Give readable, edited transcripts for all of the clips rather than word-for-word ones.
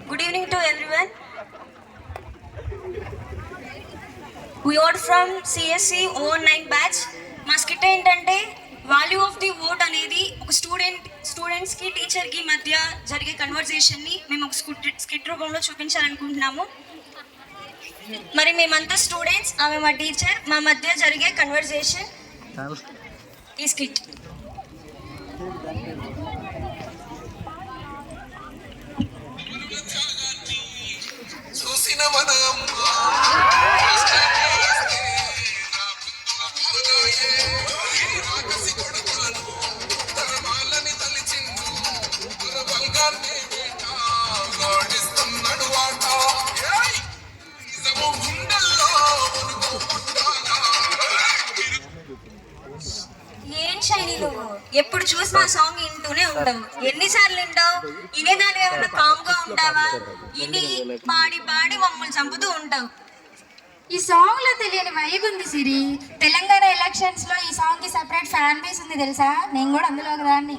Good evening to everyone. We are from CSC 09 batch. మా skit ఏంటంటే value of the vote అనేది ఒక స్టూడెంట్స్కి టీచర్కి మధ్య జరిగే కన్వర్జేషన్ని మేము ఒక స్కిట్ రూపంలో చూపించాలనుకుంటున్నాము. మరి మేమంతా స్టూడెంట్స్, ఆమె మా టీచర్, మా మధ్య జరిగే కన్వర్జేషన్ ఈ స్కిట్. ఏం శైలిలో ఎప్పుడు చూసినా సాంగ్ వింటూనే ఉంటావు. ఎన్నిసార్లు వింటావు? ఇనేదాన్ని ఏమన్నా కామ్గా ఉంటావా? ఇని పాడి పాడి మమ్మల్ని చంపుతూ ఉంటావు. ఈ సాంగ్ లో తెలియని వైబ్ ఉంది సిరి. తెలంగాణ ఎలక్షన్స్ లో ఈ సాంగ్ కి సెపరేట్ ఫ్యాన్ బేస్ ఉంది తెలుసా? నేను కూడా అందులో ఒకదాన్ని.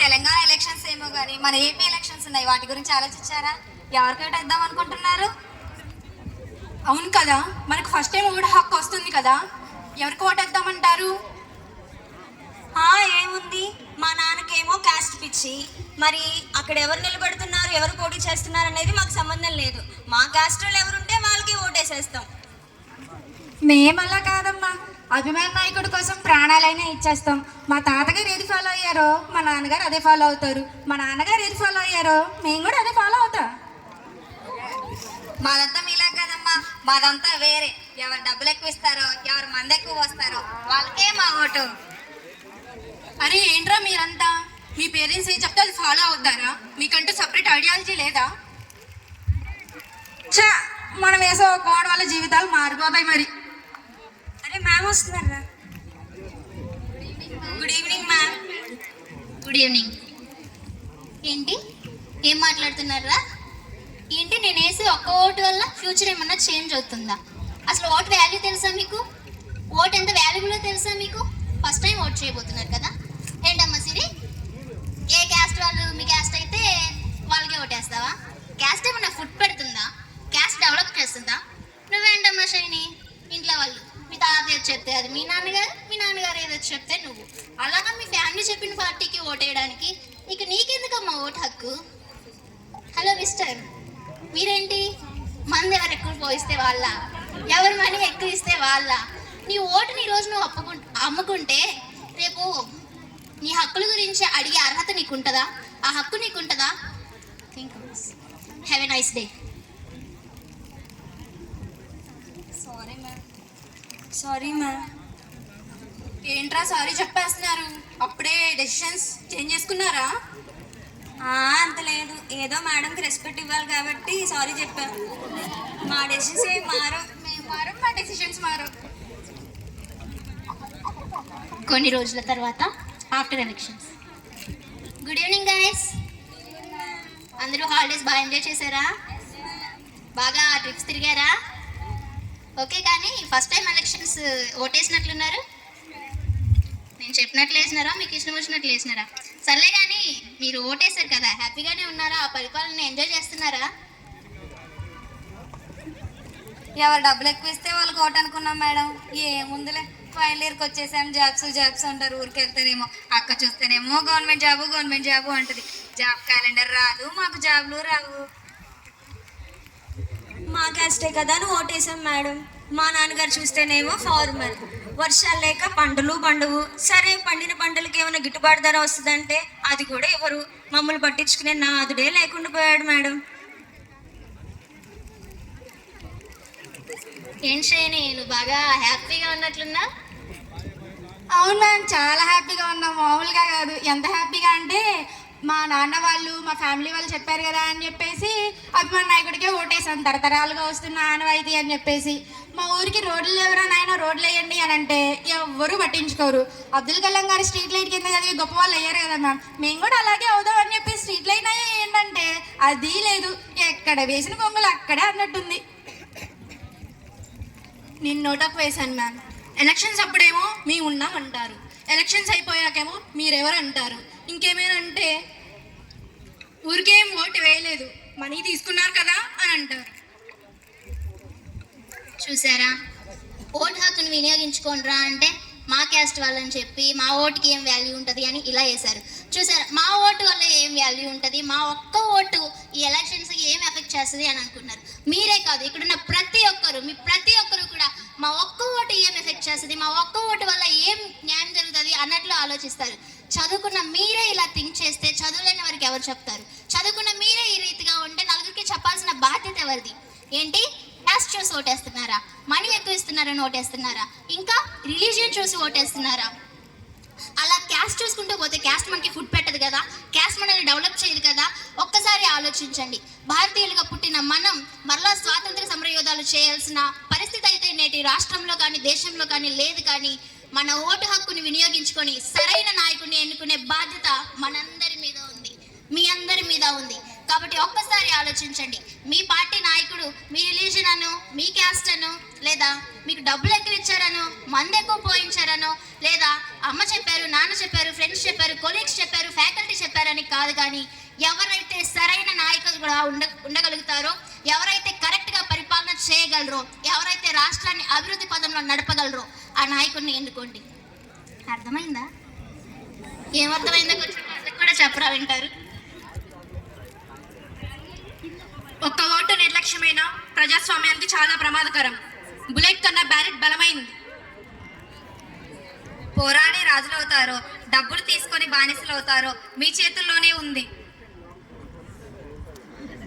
తెలంగాణ ఎలక్షన్స్ ఏమో కానీ మన ఏపీ ఎలక్షన్స్ ఉన్నాయి, వాటి గురించి ఆలోచించారా? ఎవరికి వేద్దాం అనుకుంటున్నారు? అవును కదా, మనకు ఫస్ట్ టైం ఓటు హక్కు వస్తుంది కదా, ఎవరికి ఓటేద్దామంటారు? ఏముంది, మా నాన్నకేమో క్యాస్ట్ పిచ్చి. మరి అక్కడ ఎవరు నిలబడుతున్నారు, ఎవరు పోటీ చేస్తున్నారు అనేది మాకు సంబంధం లేదు. మా క్యాస్ట్ వాళ్ళు ఎవరుంటే వాళ్ళకి ఓటేసేస్తాం. మేమలా కాదమ్మా, అభిమాన నాయకుడి కోసం ప్రాణాలైనా ఇచ్చేస్తాం. మా తాతగారు ఏది ఫాలో అయ్యారో మా నాన్నగారు అదే ఫాలో అవుతారు, మా నాన్నగారు ఏది ఫాలో అయ్యారో మేము కూడా అదే ఫాలో అవుతాం. మాదంతా మీలా కదమ్మా, మాదంతా వేరే. ఎవరు డబ్బులు ఎక్కువ ఇస్తారో, ఎవరు మంది ఎక్కువ వస్తారో వాళ్ళకే మా ఓటు. అరే ఏంట్రా మీరంతా, మీ పేరెంట్స్ ఏం చెప్తే అది ఫాలో అవుతారా? మీకంటూ సపరేట్ ఐడియాలజీ లేదా? చా, మనం వేసే ఒక కోడ్ వాళ్ళ జీవితాలు మారిపోతాయి మరి. అరే మ్యామ్ వస్తున్నారా? Good evening ma'am. Good evening. ఏంటి ఏం మాట్లాడుతున్నారా? ఏంటి నేను వేసి ఒక్క ఓటు వల్ల ఫ్యూచర్ ఏమన్నా చేంజ్ అవుతుందా? అసలు ఓటు వాల్యూ తెలుసా మీకు? ఓటు ఎంత వాల్యూబుల్లో తెలుసా మీకు? ఫస్ట్ టైం ఓట్ చేయబోతున్నారు కదా. ఏంటమ్మా సిరి, ఏ క్యాస్ట్ వాళ్ళు మీ క్యాస్ట్ అయితే వాళ్ళకే ఓటేస్తావా? క్యాస్ట్ ఏమన్నా ఫుడ్ పెడుతుందా? క్యాస్ట్ డెవలప్ చేస్తుందా? నువ్వేంటమ్మా షైని, ఇంట్లో వాళ్ళు మీ తాత ఏదో చెప్తే అది మీ నాన్నగారు ఏదో చెప్తే నువ్వు, అలాగా మీ ఫ్యామిలీ చెప్పిన పార్టీకి ఓటేయడానికి ఇక నీకెందుకమ్మా ఓటు హక్కు? హలో మిస్టర్, మీరేంటి మంది ఎవరు ఎక్కువ పోయిస్తే వాళ్ళ, ఎవరు మనీ ఎక్కువ ఇస్తే వాళ్ళ? నీ ఓటుని ఈరోజు నువ్వు అమ్ముకుంటే రేపు నీ హక్కుల గురించి అడిగే అర్హత నీకుంటుందా? ఆ హక్కు నీకుంటుందా? Think. Have a nice day. Sorry ma'am. ఏంట్రా సారీ చెప్పేస్తున్నారు? అప్పుడే డెసిషన్స్ చేంజ్ చేసుకున్నారా? అంత లేదు, ఏదో మేడంకి రెస్పెక్ట్ ఇవ్వాలి కాబట్టి సారీ చెప్పాను. మా డెసిషన్స్ ఏం మారో. మేము మారం, మా డెసిషన్స్ మారం. కొన్ని రోజుల తర్వాత after elections. Good evening guys. అందరూ హాలిడేస్ బాగా ఎంజాయ్ చేశారా? బాగా ట్రిప్స్ తిరిగారా? ఓకే, కానీ ఫస్ట్ టైం ఎలక్షన్స్ ఓటేసినట్లున్నారు. నేను చెప్పినట్లు వేసినారా, మీకు ఇష్టం వచ్చినట్లు వేసినారా? సర్లే కానీ మీరు ఓటేశారు కదా, హ్యాపీగానే ఉన్నారా? ఆ పరిపాలన ఎంజాయ్ చేస్తున్నారా? ఎవరు డబ్బులు ఎక్కువ ఇస్తే వాళ్ళకి ఓటు అనుకున్నాం మేడం. ఏముందిలే, ఫైనల్ ఇయర్కి వచ్చేసాం, జాబ్స్ అంటారు. ఊరికి వెళ్తేనేమో అక్క చూస్తేనేమో గవర్నమెంట్ జాబు అంటది. జాబ్ క్యాలెండర్ రాదు, మాకు జాబ్లు రావు. మా క్యాస్టే కదా అని ఓటేసాం మేడం. మా నాన్నగారు చూస్తేనేమో ఫార్మర్, వర్షాలు లేక పంటలు పండువు. సరే, పండిన పంటలకి ఏమైనా గిట్టుబాటు ధర వస్తుందంటే అది కూడా ఎవరు మమ్మల్ని పట్టించుకునే నాదుడే లేకుండా పోయాడు మేడం. ఏం చేయని, నువ్వు బాగా హ్యాపీగా ఉన్నట్లున్నా? అవును మ్యామ్, చాలా హ్యాపీగా ఉన్నాం. మామూలుగా కాదు, ఎంత హ్యాపీగా అంటే మా నాన్న వాళ్ళు మా ఫ్యామిలీ వాళ్ళు చెప్పారు కదా అని చెప్పేసి అభిమాన నాయకుడికే ఓటేసాం. తరతరాలుగా వస్తున్న ఆనవాయితీ అని చెప్పేసి. మా ఊరికి రోడ్లు ఎవరైనా ఆయన రోడ్లు వేయండి అని అంటే ఎవ్వరూ పట్టించుకోరు. అబ్దుల్ కలాం గారు స్ట్రీట్ లైట్ కింద చదివి గొప్ప వాళ్ళు అయ్యారు కదా మ్యామ్, మేము కూడా అలాగే అవుదాం అని చెప్పి స్ట్రీట్ లైట్ అయ్యా ఏంటంటే అది లేదు, ఎక్కడ వేసిన పొంగలు అక్కడే అన్నట్టుంది. నేను నోటకు వేశాను మ్యామ్. ఎలక్షన్స్ అప్పుడేమో మేము ఉన్నామంటారు, ఎలక్షన్స్ అయిపోయాకేమో మీరెవరు అంటారు. ఇంకేమైనా అంటే ఊరికేం ఓటు వేయలేదు, మనీ తీసుకున్నారు కదా అని అంటారు. చూసారా, ఓటు హక్కును వినియోగించుకోండిరా అంటే మా క్యాస్ట్ వాళ్ళని చెప్పి మా ఓటుకి ఏం వాల్యూ ఉంటుంది అని ఇలా వేశారు. చూసారా, మా ఓటు వల్ల ఏం వాల్యూ ఉంటుంది, మా ఒక్క ఓటు ఈ ఎలక్షన్స్కి ఏం ఎఫెక్ట్ చేస్తుంది అని అనుకున్నారు. మీరే కాదు, ఇక్కడున్న ప్రతి ఒక్కరు, మీ ప్రతి ఒక్కరు కూడా మా ఒక్క ఓటు ఏం ఎఫెక్ట్ చేస్తుంది, మా ఒక్క ఓటు వల్ల ఏం న్యాయం జరుగుతుంది అన్నట్లు ఆలోచిస్తారు. చదువుకున్న మీరే ఇలా థింక్ చేస్తే చదువులేని వారికి ఎవరు చెప్తారు? చదువుకున్న మీరే ఈ రీతిగా ఉంటే నలుగురికి చెప్పాల్సిన బాధ్యత ఎవరిది? ఏంటి, క్యాస్ట్ చూసి ఓటేస్తున్నారా? మనీ ఎక్కువ ఇస్తున్నారని ఓటేస్తున్నారా? ఇంకా రిలీజియన్ చూసి ఓటేస్తున్నారా? అలా క్యాస్ట్ చూసుకుంటూ పోతే క్యాస్ట్ మనకి ఫుడ్ పెట్టదు కదా, క్యాస్ట్ మనల్ని డెవలప్ చేయదు కదా. ఒక్కసారి ఆలోచించండి. భారతీయులుగా పుట్టిన మనం మరలా స్వాతంత్ర సమరయోధాలు చేయాల్సిన పరిస్థితి అయితే నేటి రాష్ట్రంలో కానీ దేశంలో కానీ లేదు. కానీ మన ఓటు హక్కుని వినియోగించుకొని సరైన నాయకుడిని ఎన్నుకునే బాధ్యత మనందరి మీద ఉంది, మీ అందరి మీద ఉంది. కాబట్టి ఒక్కసారి ఆలోచించండి. మీ పార్టీ నాయకుడు మీ రిలీజన్ అను, మీ క్యాస్ట్ అను, లేదా మీకు డబ్బులు ఎక్కువ ఇచ్చారనో, మందు ఎక్కువ పోయించారనో, లేదా అమ్మ చెప్పారు, నాన్న చెప్పారు, ఫ్రెండ్స్ చెప్పారు, కొలీగ్స్ చెప్పారు, ఫ్యాకల్టీ చెప్పారని కాదు. కానీ ఎవరైతే సరైన నాయకులు కూడా ఉండగలుగుతారో, ఎవరైతే కరెక్ట్గా పరిపాలన చేయగలరో, ఎవరైతే రాష్ట్రాన్ని అభివృద్ధి పదంలో నడపగలరో ఆ నాయకుడిని ఎన్నుకోండి. అర్థమైందా? ఏమర్థమైందో కొంచెం కూడా చెప్పరా వింటారు. ఒక్క ఓటు నిర్లక్ష్యమైన ప్రజాస్వామ్యానికి చాలా ప్రమాదకరం. బుల్లెట్ కన్నా బ్యాలెట్ బలమైంది. పోరాడే రాజులు అవుతారో, డబ్బులు తీసుకొని బానిసలు అవుతారో మీ చేతుల్లోనే ఉంది.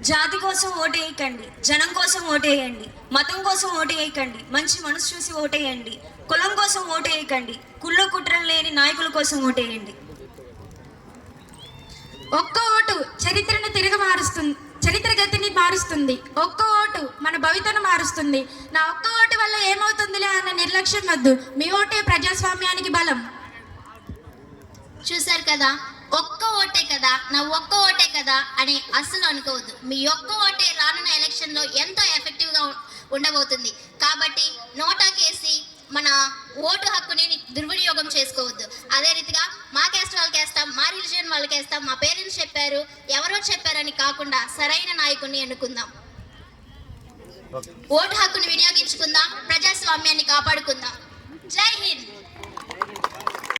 జాతి కోసం ఓటేయకండి, జనం కోసం ఓటేయండి. మతం కోసం ఓటేయకండి, మంచి మనసు చూసి ఓటేయండి. కులం కోసం ఓటేయకండి, కుళ్ళు కుట్రలు లేని నాయకుల కోసం ఓటేయండి. ఒక్క ఓటు చరిత్రను చరిత్ర గతిని మారుస్తుంది. ఒక్క ఓటు మన భవితను మారుస్తుంది. నా ఒక్క ఓటు వల్ల ఏమవుతుందిలే అన్న నిర్లక్ష్యం వద్దు. మీ ఓటే ప్రజాస్వామ్యానికి బలం. చూశారు కదా, ఒక్క ఓటే కదా, నా ఒక్క ఓటే కదా అని అస్సలు అనుకోవద్దు. మీ ఒక్క ఓటే రానున్న ఎలక్షన్లో ఎంతో ఎఫెక్టివ్గా ఉండబోతుంది. కాబట్టి నోటాకేసి మన ఓటు హక్కుని దుర్వినియోగం చేసుకోవద్దు. అదే రీతిగా మా క్యాస్ట్ వాళ్ళకి వేస్తాం, మా రిలీజియన్ వాళ్ళకి వేస్తాం, మా పేరెంట్స్ చెప్పారు, ఎవరో చెప్పారని కాకుండా సరైన నాయకుడిని ఎన్నుకుందాం. ఓటు హక్కుని వినియోగించుకుందాం, ప్రజాస్వామ్యాన్ని కాపాడుకుందాం. జై హింద్.